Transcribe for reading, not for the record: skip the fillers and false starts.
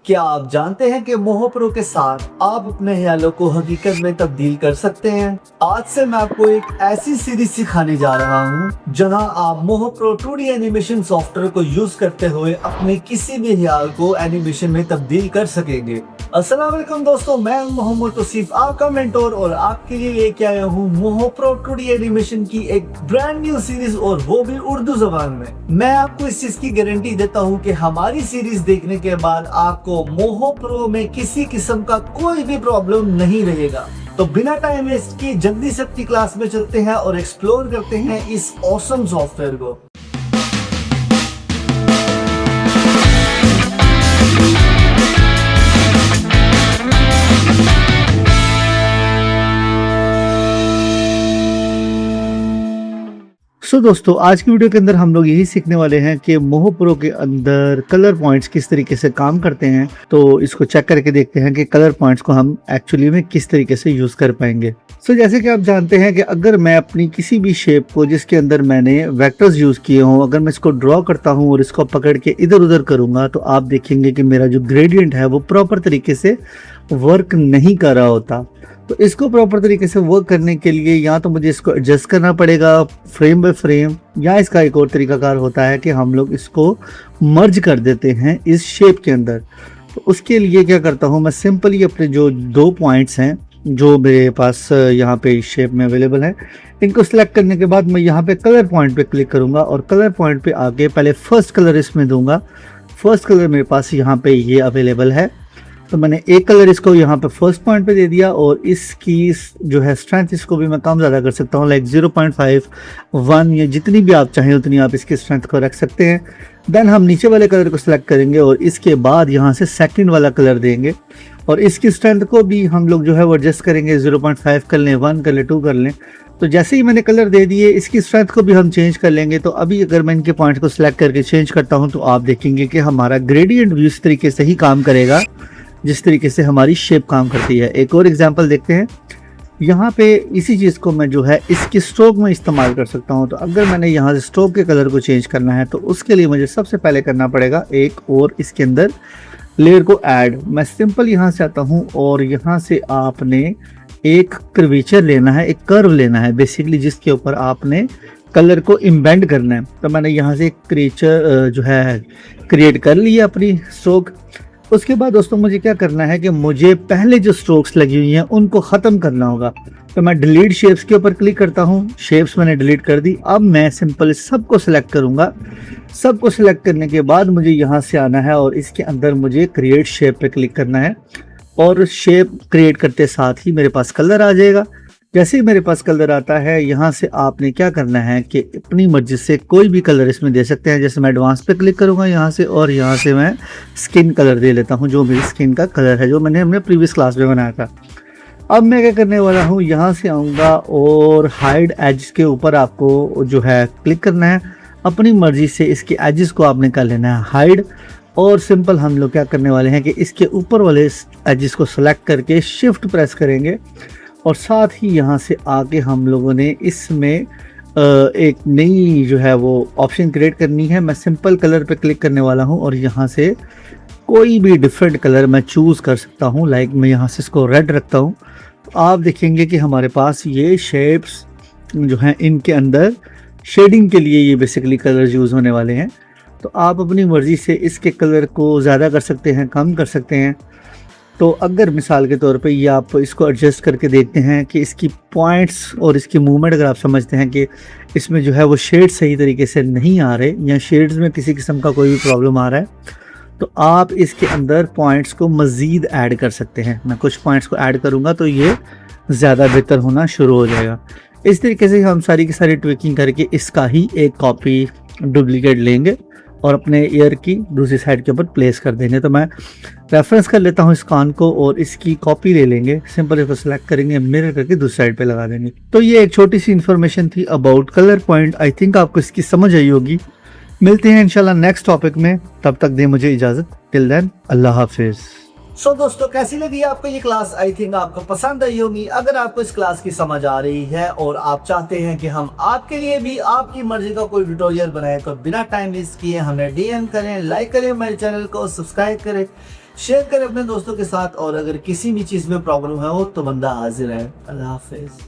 क्या आप जानते हैं कि मोहो प्रो के साथ आप अपने ख्यालों को हकीकत में तब्दील कर सकते हैं। आज से मैं आपको एक ऐसी सीरीज सिखाने जा रहा हूं जहां आप मोहो प्रो 2D एनिमेशन सॉफ्टवेयर को यूज करते हुए अपने किसी भी ख्याल को एनिमेशन में तब्दील कर सकेंगे। अस्सलाम वालेकुम दोस्तों, मैं मोहम्मद तौसीफ आपका मेंटोर और आपके लिए लेके आया हूँ मोहो प्रो 2D एनिमेशन की एक ब्रांड न्यू सीरीज और वो भी उर्दू जबान में। मैं आपको इस चीज की गारंटी देता हूँ कि हमारी सीरीज देखने के बाद आपको मोहो प्रो में किसी किस्म का कोई भी प्रॉब्लम नहीं रहेगा। तो बिना टाइम वेस्ट किए जल्दी से अपनी क्लास में चलते हैं और एक्सप्लोर करते हैं इस ऑसम सॉफ्टवेयर को। दोस्तों, आज की वीडियो के अंदर हम लोग यही सीखने वाले हैं कि मोहो प्रो के अंदर कलर पॉइंट्स किस तरीके से काम करते हैं। तो इसको चेक करके देखते हैं कि कलर पॉइंट्स को हम एक्चुअली में किस तरीके से यूज कर पाएंगे। जैसे कि आप जानते हैं कि अगर मैं अपनी किसी भी शेप को जिसके अंदर मैंने वेक्टर्स यूज किए हों, अगर मैं इसको ड्रॉ करता हूं और इसको पकड़ के इधर उधर करूंगा तो आप देखेंगे कि मेरा जो ग्रेडियंट है वो प्रॉपर तरीके से वर्क नहीं कर रहा होता। तो इसको प्रॉपर तरीके से वर्क करने के लिए या तो मुझे इसको एडजस्ट करना पड़ेगा फ्रेम बाय फ्रेम, या इसका एक और तरीकाकार होता है कि हम लोग इसको मर्ज कर देते हैं इस शेप के अंदर। तो उसके लिए क्या करता हूँ, मैं सिंपली अपने जो दो पॉइंट्स हैं जो मेरे पास यहाँ पे इस शेप में अवेलेबल है, इनको सिलेक्ट करने के बाद मैं यहाँ पे कलर पॉइंट पे क्लिक करूँगा और कलर पॉइंट पे आके पहले फर्स्ट कलर इसमें दूंगा। फर्स्ट कलर मेरे पास यहाँ पे ये अवेलेबल है, तो मैंने एक कलर इसको यहाँ पे फर्स्ट पॉइंट पे दे दिया और इसकी जो है स्ट्रेंथ इसको भी मैं कम ज़्यादा कर सकता हूँ, लाइक 0.5, 1 या जितनी भी आप चाहें उतनी आप इसकी स्ट्रेंथ को रख सकते हैं। देन हम नीचे वाले कलर को सिलेक्ट करेंगे और इसके बाद यहाँ से सेकंड वाला कलर देंगे और इसकी स्ट्रेंथ को भी हम लोग जो है वो एडजस्ट करेंगे, 0.5 कर लें, 1 कर लें, 2 कर लें। तो जैसे ही मैंने कलर दे दिए इसकी स्ट्रेंथ को भी हम चेंज कर लेंगे। तो अभी अगर मैं इनके पॉइंट को सिलेक्ट करके चेंज करता हूँ तो आप देखेंगे कि हमारा ग्रेडियंट भी इस तरीके से ही काम करेगा जिस तरीके से हमारी शेप काम करती है। एक और एग्जांपल देखते हैं। यहाँ पे इसी चीज़ को मैं जो है इसकी स्ट्रोक में इस्तेमाल कर सकता हूँ। तो अगर मैंने यहाँ से स्ट्रोक के कलर को चेंज करना है तो उसके लिए मुझे सबसे पहले करना पड़ेगा एक और इसके अंदर लेयर को ऐड। मैं सिंपल यहाँ से आता हूँ और यहाँ से आपने एक कर्वेचर लेना है, एक कर्व लेना है बेसिकली, जिसके ऊपर आपने कलर को इम्बेंड करना है। तो मैंने यहाँ से एक क्रिएचर जो है क्रिएट कर लिया अपनी स्ट्रोक। उसके बाद दोस्तों मुझे क्या करना है कि मुझे पहले जो स्ट्रोक्स लगी हुई हैं उनको ख़त्म करना होगा। तो मैं डिलीट शेप्स के ऊपर क्लिक करता हूँ, शेप्स मैंने डिलीट कर दी। अब मैं सिंपल सबको सिलेक्ट करूँगा। सबको सिलेक्ट करने के बाद मुझे यहाँ से आना है और इसके अंदर मुझे क्रिएट शेप पे क्लिक करना है और शेप क्रिएट करते साथ ही मेरे पास कलर आ जाएगा। जैसे ही मेरे पास कलर आता है यहाँ से आपने क्या करना है कि अपनी मर्जी से कोई भी कलर इसमें दे सकते हैं। जैसे मैं एडवांस पे क्लिक करूँगा यहाँ से और यहाँ से मैं स्किन कलर दे लेता हूँ, जो मेरी स्किन का कलर है जो मैंने अपने प्रीवियस क्लास में बनाया था। अब मैं क्या करने वाला हूँ, यहाँ से आऊँगा और हाइड एज के ऊपर आपको जो है क्लिक करना है। अपनी मर्जी से इसके एजेस को आपने कर लेना है हाइड और सिंपल हम लोग क्या करने वाले हैं कि इसके ऊपर वाले एजेस को सेलेक्ट करके शिफ्ट प्रेस करेंगे और साथ ही यहाँ से आके हम लोगों ने इसमें एक नई जो है वो ऑप्शन क्रिएट करनी है। मैं सिंपल कलर पे क्लिक करने वाला हूँ और यहाँ से कोई भी डिफरेंट कलर मैं चूज़ कर सकता हूँ, लाइक मैं यहाँ से इसको रेड रखता हूँ। तो आप देखेंगे कि हमारे पास ये शेप्स जो हैं इनके अंदर शेडिंग के लिए ये बेसिकली कलर यूज़ होने वाले हैं। तो आप अपनी मर्ज़ी से इसके कलर को ज़्यादा कर सकते हैं, कम कर सकते हैं। तो अगर मिसाल के तौर पे ये आप इसको एडजस्ट करके देखते हैं कि इसकी पॉइंट्स और इसकी मूवमेंट अगर आप समझते हैं कि इसमें जो है वो शेड सही तरीके से नहीं आ रहे या शेड्स में किसी किस्म का कोई भी प्रॉब्लम आ रहा है, तो आप इसके अंदर पॉइंट्स को मज़ीद ऐड कर सकते हैं। मैं कुछ पॉइंट्स को ऐड करूँगा तो ये ज़्यादा बेहतर होना शुरू हो जाएगा। इस तरीके से हम सारी की सारी ट्विकिंग करके इसका ही एक कॉपी डुप्लीकेट लेंगे और अपने ईयर की दूसरी साइड के ऊपर प्लेस कर देंगे। तो मैं रेफरेंस कर लेता हूँ इस कान को और इसकी कॉपी ले लेंगे, सिंपल इसको सिलेक्ट करेंगे, मिरर करके दूसरी साइड पे लगा देंगे। तो ये एक छोटी सी इन्फॉर्मेशन थी about colour point. I think आपको इसकी समझ आई होगी। मिलते हैं इंशाल्लाह नेक्स्ट टॉपिक में, तब तक दें मुझे इजाज़त। टिल देन अल्लाह हाफिज़। दोस्तों, कैसी लगी आपको ये क्लास? आई थिंक आपको पसंद आई होगी। अगर आपको इस क्लास की समझ आ रही है और आप चाहते हैं कि हम आपके लिए भी आपकी मर्जी का कोई ट्यूटोरियल बनाए तो बिना टाइम वेस्ट किए हमें DM करें, लाइक करें, मेरे चैनल को सब्सक्राइब करें। शेयर करें अपने दोस्तों के साथ, और अगर किसी भी चीज में प्रॉब्लम है हो तो बंदा हाजिर है। अल्लाह हाफिज।